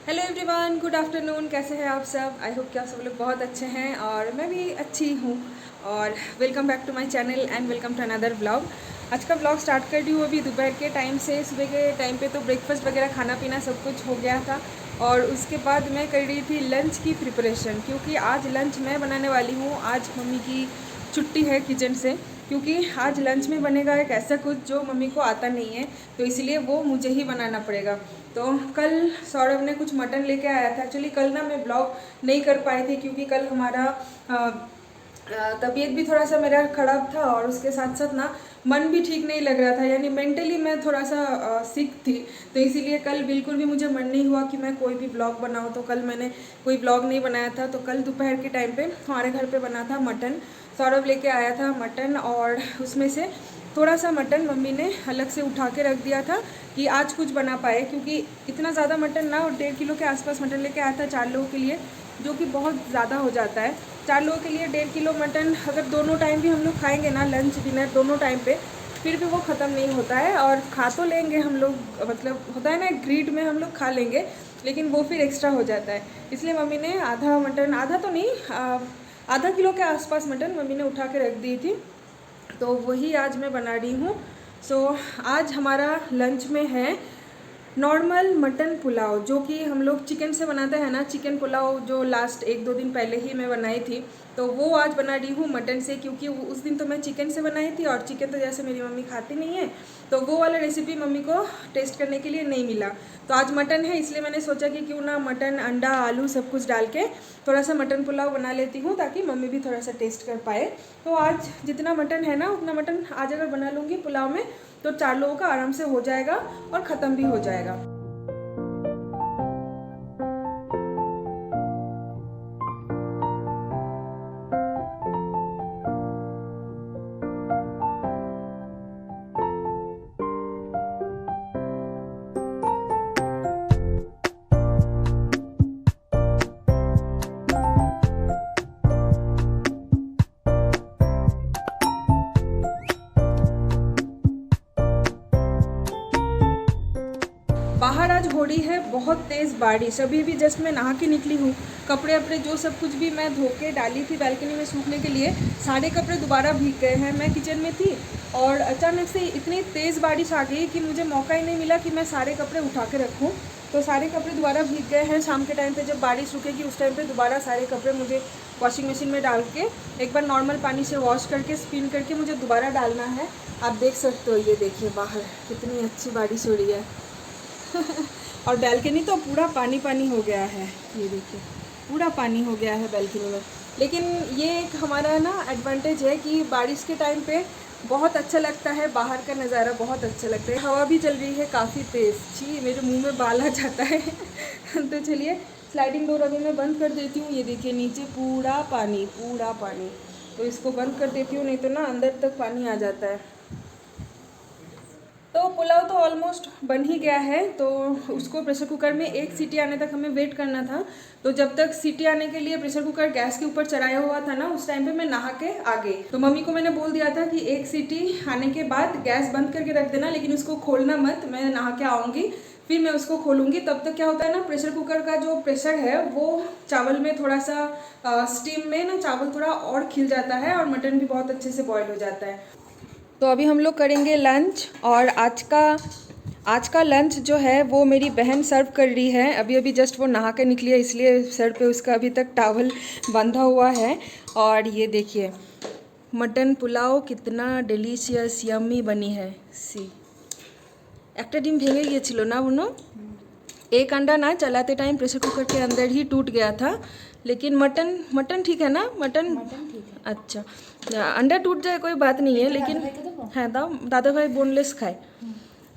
Hello everyone, good afternoon. कैसे हैं आप सब? आई होप कि आप सब लोग बहुत अच्छे हैं और मैं भी अच्छी हूँ। और welcome back to my channel and welcome to another vlog. आज का व्लॉग स्टार्ट कर रही हूँ अभी दोपहर के टाइम से। सुबह के टाइम पे तो ब्रेकफास्ट वगैरह खाना पीना सब कुछ हो गया था और उसके बाद मैं कर रही थी लंच की प्रिपरेशन, क्योंकि आज लंच मैं बनाने वाली हूँ। आज मम्मी की छुट्टी है किचन से, क्योंकि आज लंच में बनेगा एक ऐसा कुछ जो मम्मी को आता नहीं है, तो इसलिए वो मुझे ही बनाना पड़ेगा। तो कल सौरभ ने कुछ मटन लेके आया था। एक्चुअली कल ना मैं ब्लॉग नहीं कर पाई थी, क्योंकि कल हमारा तबीयत भी थोड़ा सा मेरा ख़राब था और उसके साथ साथ ना मन भी ठीक नहीं लग रहा था, यानी मेंटली मैं थोड़ा सा सिक थी। तो इसीलिए कल बिल्कुल भी मुझे मन नहीं हुआ कि मैं कोई भी ब्लॉग बनाऊँ। तो कल मैंने कोई ब्लॉग नहीं बनाया था। तो कल दोपहर के टाइम पे हमारे घर पे बना था मटन। सौरभ लेके आया था मटन और उसमें से थोड़ा सा मटन मम्मी ने अलग से उठा के रख दिया था कि आज कुछ बना पाए, क्योंकि इतना ज़्यादा मटन ना, 1.5 किलो के आसपास मटन लेके आया था 4 लोगों के लिए, जो कि बहुत ज़्यादा हो जाता है। 4 लोगों के लिए 1.5 किलो मटन अगर दोनों टाइम भी हम लोग खाएंगे ना, लंच डिनर दोनों टाइम पे, फिर भी वो ख़त्म नहीं होता है। और खा तो लेंगे हम लोग, मतलब होता है ना ग्रीड में हम लोग खा लेंगे, लेकिन वो फिर एक्स्ट्रा हो जाता है। इसलिए मम्मी ने आधा मटन, आधा तो नहीं, आधा किलो के आसपास मटन मम्मी ने उठा के रख दी थी। तो वही आज मैं बना रही हूँ। आज हमारा लंच में है नॉर्मल मटन पुलाव, जो कि हम लोग चिकन से बनाते हैं ना, चिकन पुलाव जो लास्ट 1-2 दिन पहले ही मैं बनाई थी, तो वो आज बना रही हूँ मटन से, क्योंकि उस दिन तो मैं चिकन से बनाई थी और चिकन तो जैसे मेरी मम्मी खाती नहीं है, तो वो वाला रेसिपी मम्मी को टेस्ट करने के लिए नहीं मिला। तो आज मटन है, इसलिए मैंने सोचा कि क्यों ना मटन, अंडा, आलू सब कुछ डाल के थोड़ा सा मटन पुलाव बना लेती हूँ, ताकि मम्मी भी थोड़ा सा टेस्ट कर पाए। तो आज जितना मटन है ना, उतना मटन आज अगर बना लूँगी पुलाव में, तो 4 लोगों का आराम से हो जाएगा और ख़त्म भी हो जाएगा। बाहर आज हो रही है बहुत तेज़ बारिश। अभी भी जस्ट मैं नहा के निकली हूँ। कपड़े अपने जो सब कुछ भी मैं धो के डाली थी बैल्कनी में सूखने के लिए, सारे कपड़े दोबारा भीग गए हैं। मैं किचन में थी और अचानक से इतनी तेज़ बारिश आ गई कि मुझे मौका ही नहीं मिला कि मैं सारे कपड़े उठा के रखूँ। तो सारे कपड़े दोबारा भीग गए हैं। शाम के टाइम पे जब बारिश रुकेगी उस टाइम पे दोबारा सारे कपड़े मुझे वॉशिंग मशीन में डाल के एक बार नॉर्मल पानी से वॉश करके स्पिन करके मुझे दोबारा डालना है। आप देख सकते हो, ये देखिए बाहर कितनी अच्छी बारिश हो रही है। और बैल्कनी तो पूरा पानी पानी हो गया है, ये देखिए पूरा पानी हो गया है बैल्कनी में। लेकिन ये एक हमारा ना एडवांटेज है कि बारिश के टाइम पे बहुत अच्छा लगता है, बाहर का नज़ारा बहुत अच्छा लगता है। हवा भी चल रही है काफ़ी तेज़। छी, मेरे मुंह में बाल आ जाता है। तो चलिए स्लाइडिंग डोर अभी मैं बंद कर देती हूँ। ये देखिए नीचे पूरा पानी, पूरा पानी। तो इसको बंद कर देती हूँ, नहीं तो ना अंदर तक पानी आ जाता है। तो पुलाव तो ऑलमोस्ट बन ही गया है। तो उसको प्रेशर कुकर में एक सीटी आने तक हमें वेट करना था। तो जब तक सीटी आने के लिए प्रेशर कुकर गैस के ऊपर चढ़ाया हुआ था ना, उस टाइम पे मैं नहा के आ गई। तो मम्मी को मैंने बोल दिया था कि एक सीटी आने के बाद गैस बंद करके रख देना, लेकिन उसको खोलना मत, मैं नहा के आऊँगी फिर मैं उसको खोलूँगी। तब तक क्या होता है ना, प्रेशर कुकर का जो प्रेशर है वो चावल में थोड़ा सा स्टीम में ना चावल थोड़ा और खिल जाता है और मटन भी बहुत अच्छे से बॉयल हो जाता है। तो अभी हम लोग करेंगे लंच। और आज का लंच जो है वो मेरी बहन सर्व कर रही है। अभी अभी जस्ट वो नहा के निकली है, इसलिए सर पे उसका अभी तक टॉवल बंधा हुआ है। और ये देखिए मटन पुलाव कितना डिलीशियस यम्मी बनी है। सी একটা ডিম ভেঙে গিয়েছিল না বুনো? एक अंडा ना चलाते टाइम प्रेशर कुकर के अंदर ही टूट गया था। लेकिन मटन मटन ठीक है ना? मटन ठीक है। अच्छा, अंडा टूट जाए कोई बात नहीं है, लेकिन है दाओ, दादा भाई बोनलेस खाए,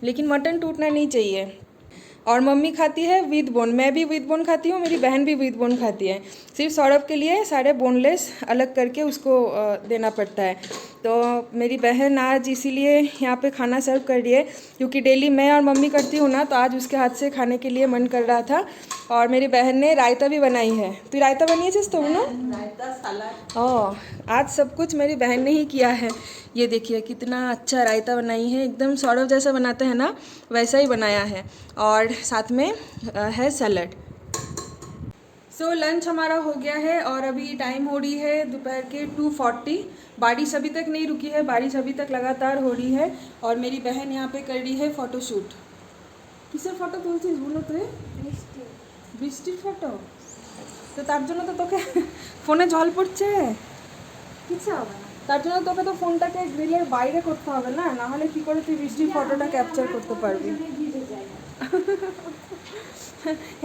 लेकिन मटन टूटना नहीं चाहिए। और मम्मी खाती है विद बोन, मैं भी विद बोन खाती हूँ, मेरी बहन भी विद बोन खाती है। सिर्फ सौरभ के लिए सारे बोनलेस अलग करके उसको देना पड़ता है। तो मेरी बहन आज इसीलिए यहाँ पे खाना सर्व कर रही है, क्योंकि डेली मैं और मम्मी करती हूँ ना, तो आज उसके हाथ से खाने के लिए मन कर रहा था। और मेरी बहन ने रायता भी बनाई है। तो रायता बनी है तो ना, रायता सलाद। ओह, आज सब कुछ मेरी बहन ने ही किया है। ये देखिए कितना अच्छा रायता बनाई है, एकदम सौरभ जैसा बनाते हैं ना वैसा ही बनाया है। और साथ में है सैलड। सो लंच हमारा हो गया है और अभी टाइम हो रही है दोपहर के 2:40। बारिश अभी तक नहीं रुकी है, बारिश अभी तक लगातार हो रही है और मेरी बहन यहाँ पे कर रही है फ़ोटोशूट। किसर फोटो तुलছিস বলো তো? বৃষ্টির ফটো। তো তার জন্য তো তোকে ফোনে জল পড়ছে, কিছু হবে না। তার জন্য তোকে তো ফোনটাকে গ্রিলের বাইরে করতে হবে না, না হলে কী করে তুই বৃষ্টির ফটোটা ক্যাপচার করতে পারবি।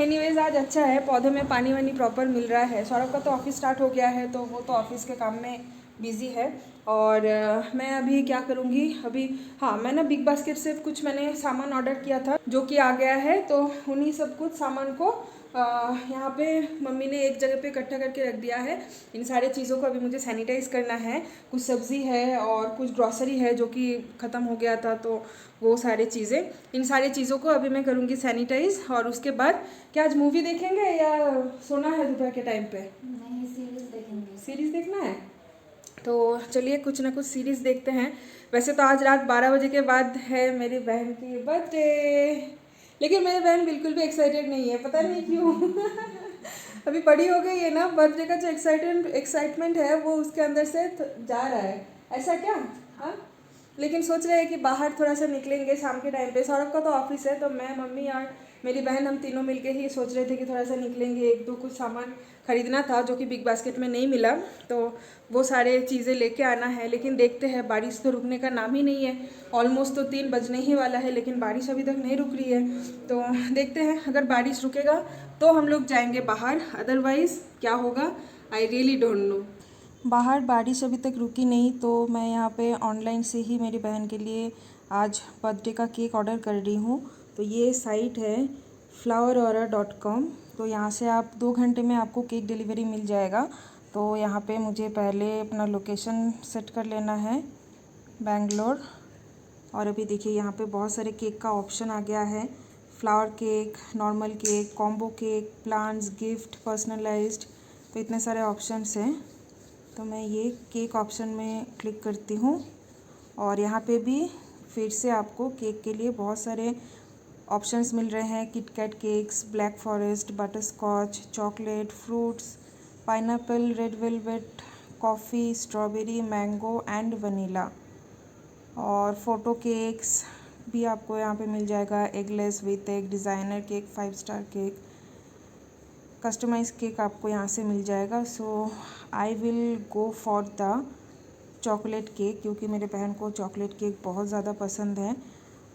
एनीवेज आज अच्छा है, पौधे में पानी वानी प्रॉपर मिल रहा है। सौरभ का तो ऑफिस स्टार्ट हो गया है तो वो तो ऑफिस के काम में बिज़ी है। और मैं अभी क्या करूँगी, अभी हाँ मैं ना बिग बास्केट से कुछ मैंने सामान ऑर्डर किया था जो कि आ गया है, तो उन्हीं सब कुछ सामान को यहाँ पे मम्मी ने एक जगह पे इकट्ठा करके रख दिया है। इन सारे चीज़ों को अभी मुझे सैनिटाइज़ करना है। कुछ सब्ज़ी है और कुछ ग्रॉसरी है जो कि ख़त्म हो गया था, तो वो सारी चीज़ें, इन सारी चीज़ों को अभी मैं करूँगी सैनिटाइज़। और उसके बाद क्या आज मूवी देखेंगे या सोना है दोपहर के टाइम पे? नहीं, सीरीज देखेंगे। सीरीज़ देखना है तो चलिए कुछ ना कुछ सीरीज़ देखते हैं। वैसे तो आज रात 12 बजे के बाद है मेरी बहन की बर्थडे, लेकिन मेरी बहन बिल्कुल भी एक्साइटेड नहीं है, पता नहीं क्यों। अभी बड़ी हो गई है ना, बर्थडे का जो एक्साइटमेंट है वो उसके अंदर से जा रहा है। ऐसा क्या? हाँ, लेकिन सोच रहे हैं कि बाहर थोड़ा सा निकलेंगे शाम के टाइम पे। सौरभ का तो ऑफिस है, तो मैं, मम्मी और मेरी बहन हम तीनों मिलके ही सोच रहे थे कि थोड़ा सा निकलेंगे। एक दो कुछ सामान ख़रीदना था जो कि बिग बास्केट में नहीं मिला, तो वो सारे चीज़ें लेके आना है। लेकिन देखते हैं, बारिश तो रुकने का नाम ही नहीं है। ऑलमोस्ट तो 3 बजने ही वाला है, लेकिन बारिश अभी तक नहीं रुक रही है। तो देखते हैं, अगर बारिश रुकेगा तो हम लोग जाएंगे बाहर, अदरवाइज़ क्या होगा आई रियली डोंट नो। बाहर बारिश अभी तक रुकी नहीं, तो मैं यहाँ पे ऑनलाइन से ही मेरी बहन के लिए आज बर्थडे का केक ऑर्डर कर रही हूँ। तो ये साइट है flowerora.com। तो यहाँ से आप 2 घंटे में आपको केक डिलीवरी मिल जाएगा। तो यहाँ पे मुझे पहले अपना लोकेशन सेट कर लेना है, बेंगलोर। और अभी देखिए यहाँ पे बहुत सारे केक का ऑप्शन आ गया है, flower cake, normal cake, combo cake, plans, gift, personalised, तो इतने सारे ऑप्शंस हैं। तो मैं ये केक ऑप्शन में क्लिक करती हूँ और यहाँ पे भी फिर से आपको केक के लिए बहुत सारे ऑप्शंस मिल रहे हैं। KitKat cakes, black forest, butter scotch, chocolate, fruits, pineapple, red velvet, coffee, strawberry, mango and vanilla. और फ़ोटो केक्स भी आपको यहाँ पे मिल जाएगा, eggless with egg, designer cake, 5 star cake, customize cake आपको यहाँ से मिल जाएगा। So I will go for the chocolate cake, क्योंकि मेरे बहन को चॉकलेट केक बहुत ज़्यादा पसंद है।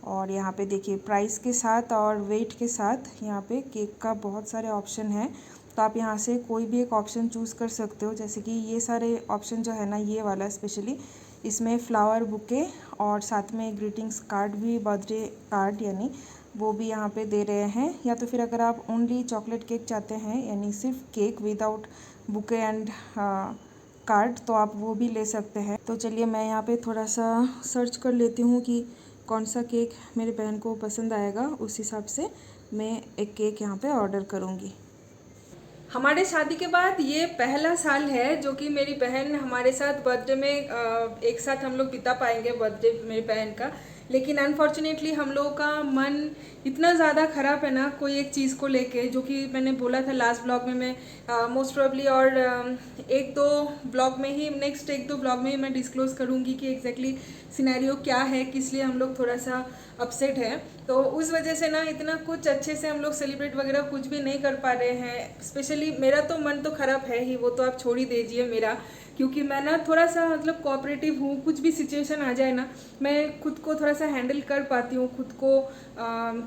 और यहाँ पे देखिए प्राइस के साथ और वेट के साथ यहाँ पे केक का बहुत सारे ऑप्शन हैं, तो आप यहाँ से कोई भी एक ऑप्शन चूज़ कर सकते हो। जैसे कि ये सारे ऑप्शन जो है ना, ये वाला स्पेशली, इसमें फ्लावर बुके और साथ में ग्रीटिंग्स कार्ड भी, बर्थडे कार्ड यानी वो भी यहाँ पे दे रहे हैं। या तो फिर अगर आप ओनली चॉकलेट केक चाहते हैं, यानी सिर्फ cake without bouquet and card, तो आप वो भी ले सकते हैं। तो चलिए मैं यहाँ पे थोड़ा सा सर्च कर लेती हूँ कि कौन सा केक मेरे बहन को पसंद आएगा, उस हिसाब से मैं एक केक यहाँ पे ऑर्डर करूँगी। हमारे शादी के बाद ये पहला साल है जो कि मेरी बहन हमारे साथ बर्थडे में एक साथ हम लोग बिता पाएंगे बर्थडे मेरी बहन का। लेकिन अनफॉर्चुनेटली हम लोगों का मन इतना ज़्यादा ख़राब है ना कोई एक चीज़ को लेके, जो कि मैंने बोला था लास्ट ब्लॉग में। मैं मोस्ट प्रोबेबली और एक दो ब्लॉग में ही, नेक्स्ट 1-2 ब्लॉग में ही मैं डिस्क्लोज़ करूँगी कि एग्जैक्टली सिनेरियो क्या है, किस लिए हम लोग थोड़ा सा अपसेट हैं। तो उस वजह से ना इतना कुछ अच्छे से हम लोग सेलिब्रेट वगैरह कुछ भी नहीं कर पा रहे हैं। स्पेशली मेरा तो मन तो ख़राब है ही, वो तो आप छोड़ ही दीजिए मेरा, क्योंकि मैं ना थोड़ा सा मतलब कोऑपरेटिव हूँ। कुछ भी सिचुएशन आ जाए ना, मैं खुद को थोड़ा सा हैंडल कर पाती हूँ, खुद को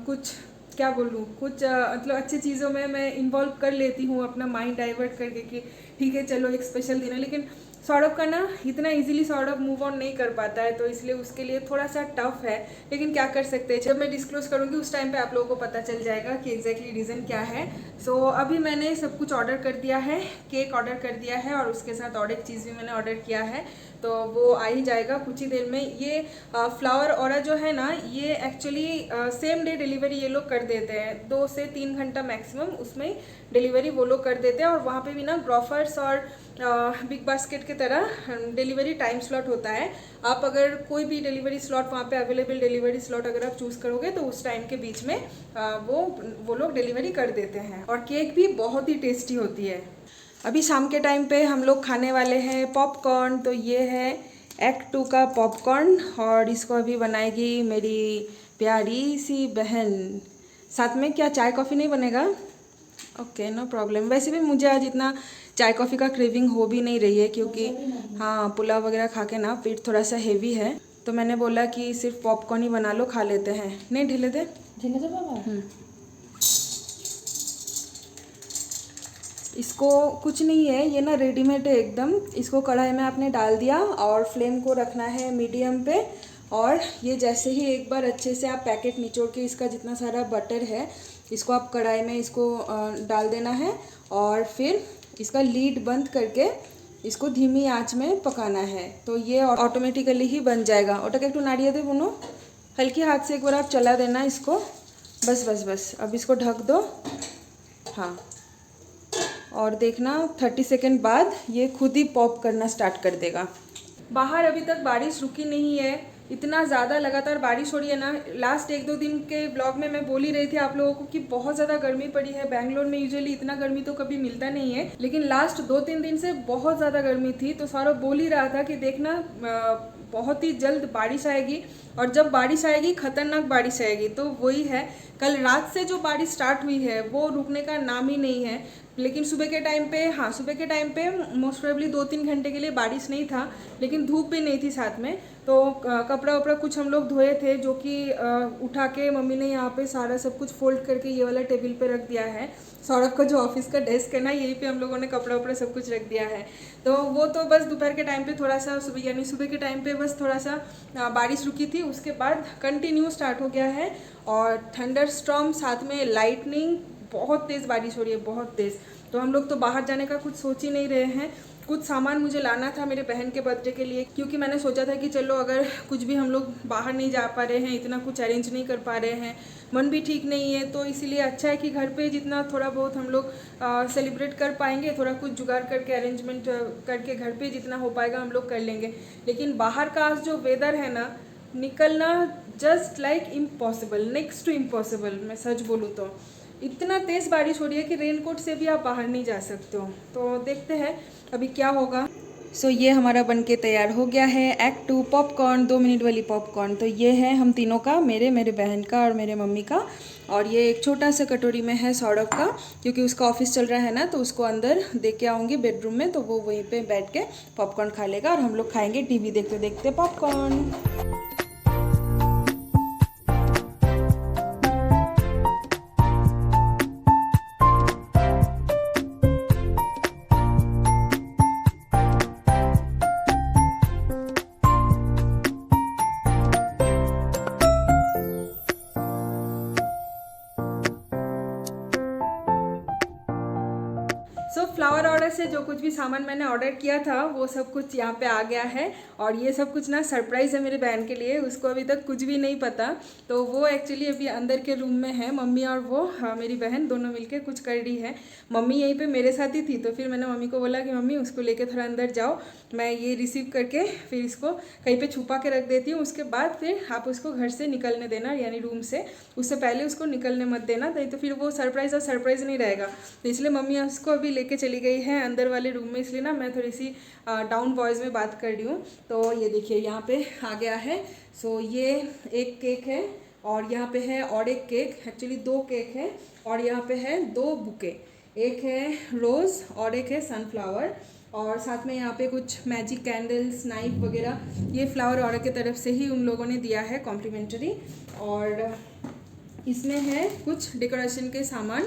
कुछ क्या बोलूँ, कुछ मतलब अच्छी चीज़ों में मैं इन्वॉल्व कर लेती हूँ, अपना माइंड डाइवर्ट करके कि ठीक है चलो एक स्पेशल दिन है। लेकिन सौरभ का ना इतना इजीली सौरभ मूव ऑन नहीं कर पाता है, तो इसलिए उसके लिए थोड़ा सा टफ है। लेकिन क्या कर सकते हैं, जब मैं डिस्क्लोज करूँगी उस टाइम पे आप लोगों को पता चल जाएगा कि एग्जैक्टली रीज़न क्या है। सो अभी मैंने सब कुछ ऑर्डर कर दिया है, केक ऑर्डर कर दिया है और उसके साथ और एक चीज़ भी मैंने ऑर्डर किया है, तो वो आ ही जाएगा कुछ ही देर में। ये फ्लावर ओरा जो है ना, ये एक्चुअली सेम डे डिलीवरी ये लोग कर देते हैं, 2 से 3 घंटा मैक्सिमम उसमें डिलीवरी वो लोग कर देते हैं। और वहाँ पे भी ना ग्रोफर्स और बिग बास्केट की तरह डिलीवरी टाइम स्लॉट होता है। आप अगर कोई भी डिलीवरी स्लॉट वहाँ पे अवेलेबल डिलीवरी स्लॉट अगर आप चूज़ करोगे तो उस टाइम के बीच में वो लोग डिलीवरी कर देते हैं। और केक भी बहुत ही टेस्टी होती है। अभी शाम के टाइम पे हम लोग खाने वाले हैं पॉपकॉर्न। तो ये है एक्ट 2 का पॉपकॉर्न और इसको अभी बनाएगी मेरी प्यारी सी बहन। साथ में क्या चाय कॉफ़ी नहीं बनेगा? Okay, no problem. वैसे भी मुझे आज इतना चाय कॉफ़ी का क्रेविंग हो भी नहीं रही है क्योंकि हाँ, पुलाव वगैरह खा के ना पेट थोड़ा सा हेवी है, तो मैंने बोला कि सिर्फ पॉपकॉर्न ही बना लो, खा लेते हैं। नहीं ढीले दे बाबा। इसको कुछ नहीं है, ये ना रेडीमेड है एकदम। इसको कढ़ाई में आपने डाल दिया और फ्लेम को रखना है मीडियम पे। और ये जैसे ही एक बार अच्छे से आप पैकेट निचोड़ के इसका जितना सारा बटर है इसको आप कढ़ाई में इसको डाल देना है और फिर इसका लीड बंद करके इसको धीमी आंच में पकाना है। तो ये ऑटोमेटिकली ही बन जाएगा। ओटा एक नाड़िया दे बुनो, हल्की हाथ से एक बार आप चला देना इसको। बस बस बस, अब इसको ढक दो। हाँ, और देखना 30 सेकेंड बाद ये खुद ही पॉप करना स्टार्ट कर देगा। बाहर अभी तक बारिश रुकी नहीं है, इतना ज़्यादा लगातार बारिश हो रही है ना। लास्ट 1-2 दिन के ब्लॉग में मैं बोल ही रही थी आप लोगों को कि बहुत ज़्यादा गर्मी पड़ी है। बैंगलोर में यूजुअली इतना गर्मी तो कभी मिलता नहीं है, लेकिन लास्ट 2-3 दिन से बहुत ज़्यादा गर्मी थी। तो सौरभ बोल ही रहा था कि देखना बहुत ही जल्द बारिश आएगी, और जब बारिश आएगी खतरनाक बारिश आएगी। तो वही है, कल रात से जो बारिश स्टार्ट हुई है वो रुकने का नाम ही नहीं है। लेकिन सुबह के टाइम पे, हाँ सुबह के टाइम पे मोस्ट प्रोबेबली 2-3 घंटे के लिए बारिश नहीं था, लेकिन धूप भी नहीं थी साथ में। तो कपड़ा वपड़ा कुछ हम लोग धोए थे, जो कि उठा के मम्मी ने यहाँ पे सारा सब कुछ फोल्ड करके ये वाला टेबल पे रख दिया है। सौरभ का जो ऑफिस का डेस्क है ना, यहीं पे हम लोगों ने कपड़ा वपड़ा सब कुछ रख दिया है। तो वो तो बस दोपहर के टाइम पे थोड़ा सा, सुबह यानी सुबह के टाइम पे बस थोड़ा सा बारिश रुकी थी, उसके बाद कंटिन्यू स्टार्ट हो गया है। और थंडर स्टॉर्म साथ में लाइटनिंग, बहुत तेज़ बारिश हो रही है, बहुत तेज़। तो हम लोग तो बाहर जाने का कुछ सोच ही नहीं रहे हैं। कुछ सामान मुझे लाना था मेरे बहन के बर्थडे के लिए, क्योंकि मैंने सोचा था कि चलो अगर कुछ भी हम लोग बाहर नहीं जा पा रहे हैं, इतना कुछ अरेंज नहीं कर पा रहे हैं, मन भी ठीक नहीं है, तो इसीलिए अच्छा है कि घर पे जितना थोड़ा बहुत हम लोग सेलिब्रेट कर पाएंगे, थोड़ा कुछ जुगाड़ करके अरेंजमेंट करके घर पे जितना हो पाएगा हम लोग कर लेंगे। लेकिन बाहर का आज जो वेदर है ना, निकलना just like impossible, next to impossible. मैं सच बोलूँ तो इतना तेज़ बारिश हो रही है कि रेनकोट से भी आप बाहर नहीं जा सकते हो। तो देखते हैं अभी क्या होगा। सो ये हमारा बनके तैयार हो गया है एक्ट 2 पॉपकॉर्न, 2 मिनट वाली पॉपकॉर्न। तो ये है हम तीनों का, मेरे बहन का और मेरे मम्मी का। और ये एक छोटा सा कटोरी में है सौरभ का, क्योंकि उसका ऑफिस चल रहा है ना, तो उसको अंदर दे के आऊँगी बेडरूम में, तो वो वहीं पे बैठ के पॉपकॉर्न खा लेगा और हम लोग खाएंगे टीवी देखते देखते पॉपकॉर्न। फ्लावर ऑर्डर से जो कुछ भी सामान मैंने ऑर्डर किया था वो सब कुछ यहाँ पे आ गया है। और ये सब कुछ ना सरप्राइज़ है मेरे बहन के लिए, उसको अभी तक कुछ भी नहीं पता। तो वो एक्चुअली अभी अंदर के रूम में है, मम्मी और वो मेरी बहन दोनों मिलके कुछ कर रही है। मम्मी यहीं पे मेरे साथ ही थी, तो फिर मैंने मम्मी को बोला कि मम्मी उसको लेके थोड़ा अंदर जाओ, मैं ये रिसीव करके फिर इसको कहीं पर छुपा के रख देती हूँ। उसके बाद फिर आप उसको घर से निकलने देना, यानी रूम से, उससे पहले उसको निकलने मत देना, नहीं तो फिर वो सरप्राइज़ और सरप्राइज़ नहीं रहेगा। तो इसलिए मम्मी उसको अभी लेके चली गई है अंदर वाले रूम में, इसलिए ना मैं थोड़ी सी डाउन वॉइस में बात कर रही हूँ। तो ये देखिए यहाँ पे आ गया है। सो ये एक केक है और यहाँ पे है और एक केक, एक्चुअली 2 केक है और यहाँ पे है 2 बुके, एक है रोज़ और एक है सनफ्लावर। और साथ में यहाँ पे कुछ मैजिक कैंडल्स, नाइफ वगैरह, ये फ्लावर ऑर्डर की तरफ से ही उन लोगों ने दिया है कॉम्प्लीमेंट्री। और इसमें है कुछ डेकोरेशन के सामान,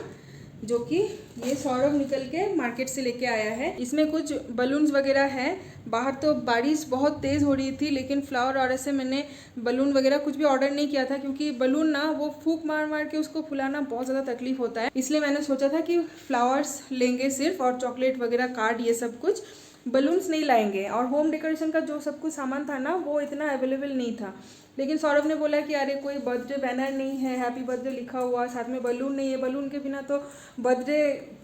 जो कि ये सौरभ निकल के मार्केट से लेके आया है। इसमें कुछ बलून्स वगैरह है। बाहर तो बारिश बहुत तेज़ हो रही थी, लेकिन फ्लावर ऑर्डर से मैंने बलून वगैरह कुछ भी ऑर्डर नहीं किया था, क्योंकि बलून ना वो फूंक मार मार के उसको फुलाना बहुत ज़्यादा तकलीफ होता है। इसलिए मैंने सोचा था कि फ्लावर्स लेंगे सिर्फ, और चॉकलेट वगैरह, कार्ड, ये सब कुछ, बलून्स नहीं लाएंगे। और होम डेकोरेशन का जो सब कुछ सामान था ना, वो इतना अवेलेबल नहीं था। लेकिन सौरभ ने बोला कि अरे कोई बर्थडे बैनर नहीं है, हैप्पी बर्थडे लिखा हुआ, साथ में बलून नहीं है, बलून के बिना तो बर्थडे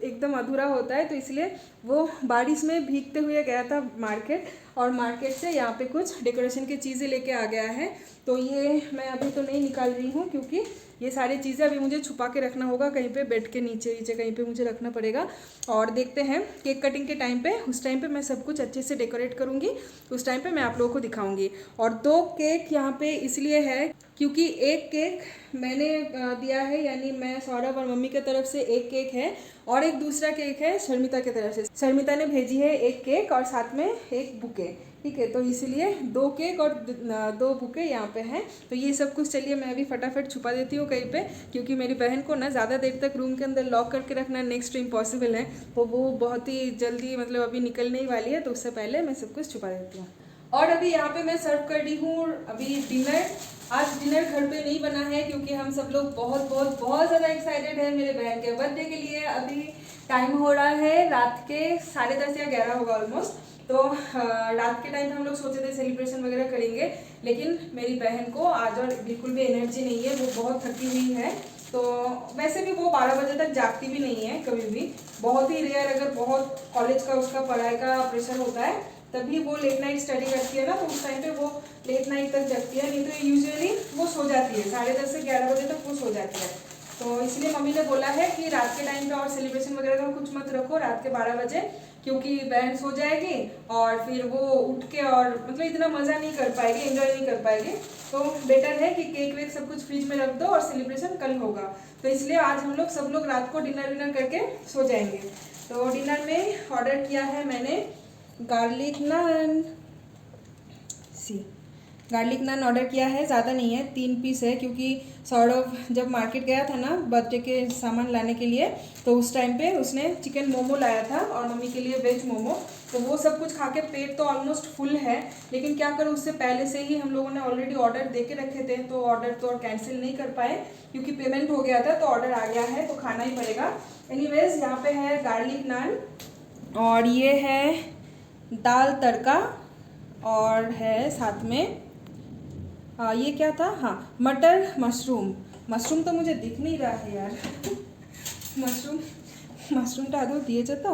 एकदम अधूरा होता है। तो इसलिए वो बारिश में भीगते हुए गया था मार्केट, और मार्केट से यहाँ पे कुछ डेकोरेशन की चीज़ें लेके आ गया है। तो ये मैं अभी तो नहीं निकाल रही हूँ, क्योंकि ये सारी चीज़ें अभी मुझे छुपा के रखना होगा, कहीं पे बेड के नीचे नीचे कहीं पे मुझे रखना पड़ेगा। और देखते हैं केक कटिंग के टाइम पे, उस टाइम पे मैं सब कुछ अच्छे से डेकोरेट करूँगी, उस टाइम पे मैं आप लोगों को दिखाऊंगी। और 2 केक यहाँ पे इसलिए है क्योंकि एक केक मैंने दिया है, यानी मैं सौरभ और मम्मी की तरफ से एक केक है, और एक दूसरा केक है शर्मिता की तरफ से। शर्मिता ने भेजी है एक केक और साथ में एक बुके, ठीक है। तो इसलिए 2 केक और 2 बुके यहाँ पे हैं। तो ये सब कुछ चलिए मैं अभी फटाफट छुपा देती हूँ कहीं पे, क्योंकि मेरी बहन को ना ज़्यादा देर तक रूम के अंदर लॉक करके रखना नेक्स्ट टू इम्पॉसिबल है। तो वो बहुत ही जल्दी मतलब अभी निकलने ही वाली है, तो उससे पहले मैं सब कुछ छुपा देती हूँ। और अभी यहाँ पे मैं सर्व कर रही हूँ अभी डिनर। आज डिनर घर पे नहीं बना है, क्योंकि हम सब लोग बहुत बहुत बहुत ज़्यादा एक्साइटेड है मेरे बहन के बर्थडे के लिए। अभी टाइम हो रहा है रात के 10:30 या 11 होगा ऑलमोस्ट। तो रात के टाइम पे हम लोग सोचे थे सेलिब्रेशन वगैरह करेंगे, लेकिन मेरी बहन को आज और बिल्कुल भी एनर्जी नहीं है, वो बहुत थकी हुई है। तो वैसे भी वो 12 बजे तक जागती भी नहीं है कभी भी, बहुत ही रेयर, अगर बहुत कॉलेज का उसका पढ़ाई का प्रेशर होता है तभी वो लेट नाइट स्टडी करती है ना, तो उस टाइम पे वो लेट नाइट तक जगती है, नहीं तो यूजुअली वो सो जाती है 10:30 से 11 बजे तक वो सो जाती है। तो इसलिए मम्मी ने बोला है कि रात के टाइम पे और सेलिब्रेशन वगैरह का कुछ मत रखो रात के 12 बजे, क्योंकि बहन सो जाएगी और फिर वो उठ के और मतलब इतना मज़ा नहीं कर पाएगी, एंजॉय नहीं कर पाएगी। तो बेटर है कि केक वेक सब कुछ फ्रिज में रख दो और सेलिब्रेशन कल होगा। तो इसलिए आज हम लोग सब लोग रात को डिनर विनर करके सो जाएंगे। तो डिनर में ऑर्डर किया है मैंने गार्लिक नान, गार्लिक नान ऑर्डर किया है, ज़्यादा नहीं है, 3 पीस है, क्योंकि सौरभ जब मार्केट गया था ना बर्थडे के सामान लाने के लिए, तो उस टाइम पे उसने चिकन मोमो लाया था और मम्मी के लिए वेज मोमो। तो वो सब कुछ खा के पेट तो ऑलमोस्ट फुल है, लेकिन क्या करूँ उससे पहले से ही हम लोगों ने ऑलरेडी ऑर्डर दे के रखे थे, तो ऑर्डर तो कैंसिल नहीं कर पाए क्योंकि पेमेंट हो गया था, तो ऑर्डर आ गया है तो खाना ही पड़ेगा। एनीवेज यहाँ पे है गार्लिक नान, और ये है दाल तड़का, और है साथ में ये क्या था, हाँ मटर मशरूम। मशरूम तो मुझे दिख नहीं रहा है यार मशरूमটা आदौ दिए तो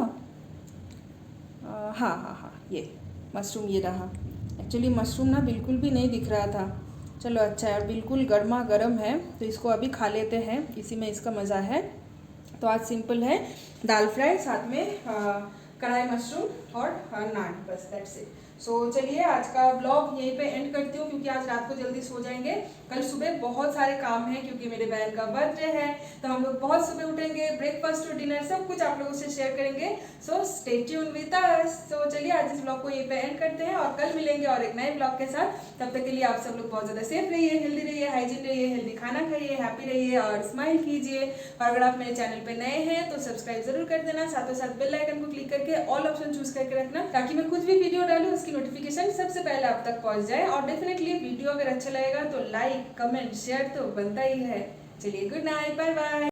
हाँ हाँ हाँ ये मशरूम ये रहा। एक्चुअली मशरूम ना बिल्कुल भी नहीं दिख रहा था। चलो अच्छा है, बिल्कुल गर्मा गर्म है, तो इसको अभी खा लेते हैं, इसी में इसका मज़ा है। तो आज सिंपल है दाल फ्राई, साथ में कढ़ाई मशरूम और नान, बस दैट्स इट। सो चलिए आज का ब्लॉग यहीं पे एंड करती हूँ, क्योंकि आज रात को जल्दी सो जाएंगे। कल सुबह बहुत सारे काम हैं, क्योंकि मेरे बहन का बर्थडे है, तो हम लोग बहुत सुबह उठेंगे, ब्रेकफास्ट और डिनर सब कुछ आप लोगों से शेयर करेंगे। So stay tune with us. तो चलिए आज इस ब्लॉग को यहीं पे एंड करते हैं, और कल मिलेंगे और एक नए ब्लॉग के साथ। तब तक के लिए आप सब लोग बहुत ज़्यादा सेफ रहिए, हेल्दी रहिए, हाइजीन रहिए, हेल्दी खाना खाइए, हैप्पी रहिए और स्माइल कीजिए। और अगर आप मेरे चैनल पे नए हैं तो सब्सक्राइब जरूर कर देना, साथों साथ बेल आइकन को क्लिक करके ऑल ऑप्शन चूज करके रखना, ताकि मैं कुछ भी वीडियो डालूं उसकी नोटिफिकेशन सबसे पहले आप तक पहुंच जाए। और डेफिनेटली वीडियो अगर अच्छा लगेगा तो लाइक कमेंट शेयर तो बनता ही है। चलिए गुड नाइट, बाय बाय।